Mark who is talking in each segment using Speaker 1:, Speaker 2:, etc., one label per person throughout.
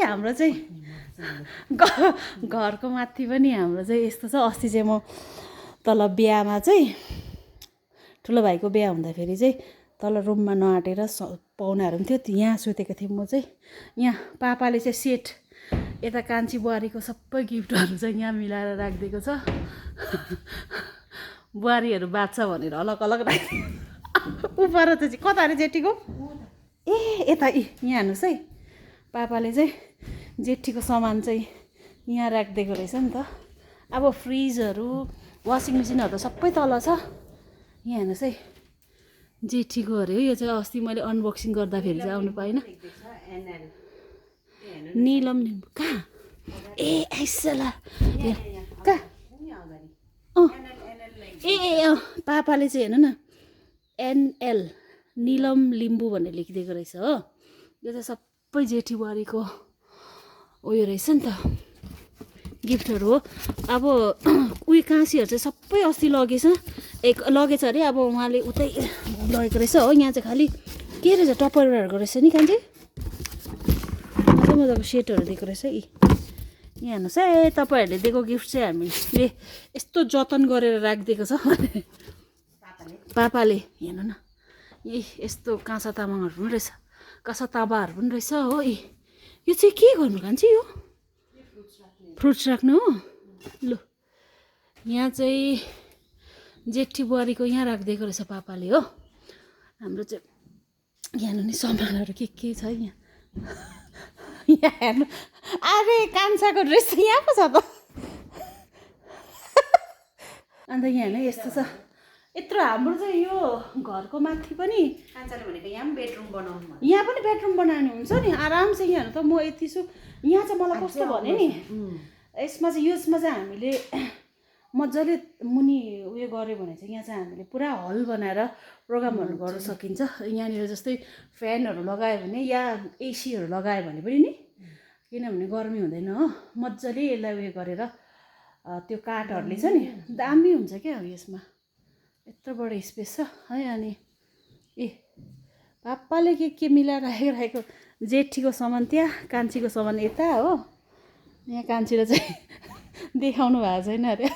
Speaker 1: हाम्रो चाहिँ घरको माथि पनि हाम्रो चाहिँ यस्तो छ। अस्ति चाहिँ म तल बिहामा चाहिँ ठुलो भाइको बिहा हुँदाखेरि चाहिँ तल रुममा नआँटेर पाहुनाहरू पनि थियो, यहाँ सुतेको थिएँ म चाहिँ। यहाँ पापाले चाहिँ सेट यता कान्छी बुहारीको सबै गिफ्टहरू चाहिँ यहाँ मिलाएर राखिदिएको छ। बुहारीहरू बाँच्छ भनेर अलग अलग राखिदिएको। उपर त चाहिँ कता अरे जेठीको? ए यता यहाँ हेर्नुहोस् है, पापाले चाहिँ जेठीको सामान चाहिँ यहाँ राखिदिएको रहेछ नि त। अब फ्रिजहरू वासिङ मेसिनहरू त सबै तल छ। यहाँ हेर्नुहोस् है, जेठीको अरे हो यो चाहिँ। अस्ति मैले अनबक्सिङ गर्दाखेरि चाहिँ आउनु पाइनँ। निलम लिम्बू कहाँ? ए आइसला कहाँ? पापाले चाहिँ हेर्नु न, एनएल निलम लिम्बू भनेर लेखिदिएको रहेछ हो। यो चाहिँ सबै जेठी बुहारीको उयो रहेछ नि त, गिफ्टहरू हो। अब उयो काँसीहरू चाहिँ सबै अस्ति लगेछ अरे। अब उहाँले उतै लगेको रहेछ हो। यहाँ चाहिँ खालि के रहेछ, टप्परवेयरहरूको रहेछ नि कान्छी। मजा मजाको सेटहरू दिएको रहेछ यी। यहाँ हेर्नुहोस् है, तपाईँहरूले दिएको गिफ्ट चाहिँ हामीले यस्तो जतन गरेर राखिदिएको छ पापाले। हेर्नु न, यही यस्तो काँसा तामाङहरू पनि रहेछ, काँसा ताँबाहरू पनि रहेछ हो। यो चाहिँ के गर्नु कान्छी? यो फ्रुट्स राख्नु हो। लु यहाँ चाहिँ जेठी बुहारीको यहाँ राखिदिएको रहेछ पापाले हो। हाम्रो चाहिँ यहाँ हेर्नु नि सामानहरू के छ यहाँ। यहाँ हेर्नु, अरे कान्छाको ड्रेस चाहिँ यहाँ पो छ त। अन्त यहाँ हेर्नु यस्तो छ। यत्रो हाम्रो चाहिँ यो घरको माथि पनि
Speaker 2: कान्छाले भनेको यहाँ पनि बेडरुम बनाउनु,
Speaker 1: यहाँ पनि बेडरुम बनाउनु हुन्छ नि आराम से। यहाँ हेर्नु त, म यति छु। यहाँ चाहिँ मलाई कस्तो भने नि, यसमा चाहिँ हामीले मजाले मुनि उयो गऱ्यो भने चाहिँ यहाँ चाहिँ हामीले पुरा हल बनाएर प्रोग्रामहरू गर्न सकिन्छ। यहाँनिर जस्तै फ्यानहरू लगायो भने या एसीहरू लगायो भने पनि नि, किनभने गर्मी हुँदैन हो। मजाले यसलाई उयो गरेर त्यो काठहरूले छ नि, दामी हुन्छ क्या यसमा। यत्रो बडो स्पेस छ है। अनि पापाले के मिलाएर राखेको, जेठीको सामान त्यहाँ, कान्छीको सामान यता हो। यहाँ कान्छीले चाहिँ देखाउनु भएको छैन अरे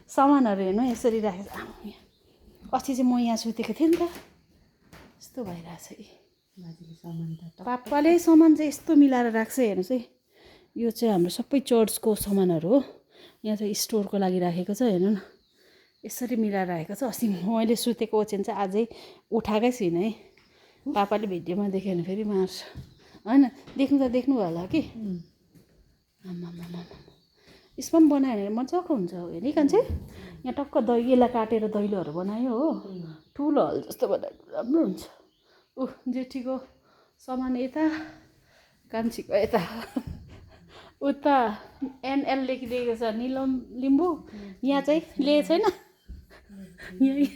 Speaker 1: सामानहरू। हेर्नु यसरी राखेको छ। अस्ति चाहिँ म यहाँ सुतेको थिएँ नि त, यस्तो भइरहेछ। पापाले सामान चाहिँ यस्तो मिलाएर राख्छ। हेर्नुहोस् है, यो चाहिँ हाम्रो सबै चर्चको सामानहरू हो। यहाँ चाहिँ स्टोरको लागि राखेको छ। हेर्नु न, यसरी मिलाएर राखेको छ। अस्ति मैले सुतेको ओछ्यान चाहिँ अझै उठाएकै छुइनँ है। पापाले भिडियोमा देख्यो भने फेरि मार्छ होइन। देख्नु त देख्नु होला कि। आमामामा, यसमा पनि बनायो भने मजाको हुन्छ हेर्नु कान्छे। यहाँ टक्क यसलाई काटेर दैलोहरू बनायो हो। ठुलो हल जस्तो बनायो, राम्रो हुन्छ। जेठीको सामान यता, कान्छीको यता। उता एनएल लेखिदिएको छ, निलम लिम्बू। यहाँ चाहिँ ले छैन, यही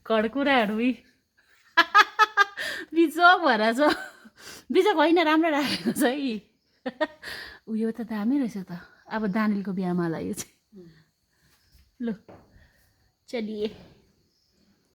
Speaker 1: खडकुराहरू बिजोक भएर छ। बिजोक होइन, राम्रो राखेको छ है। उयो त दामी रहेछ त। अब दानिलको बिहामा लाग्यो चाहिँ। लु चलिए।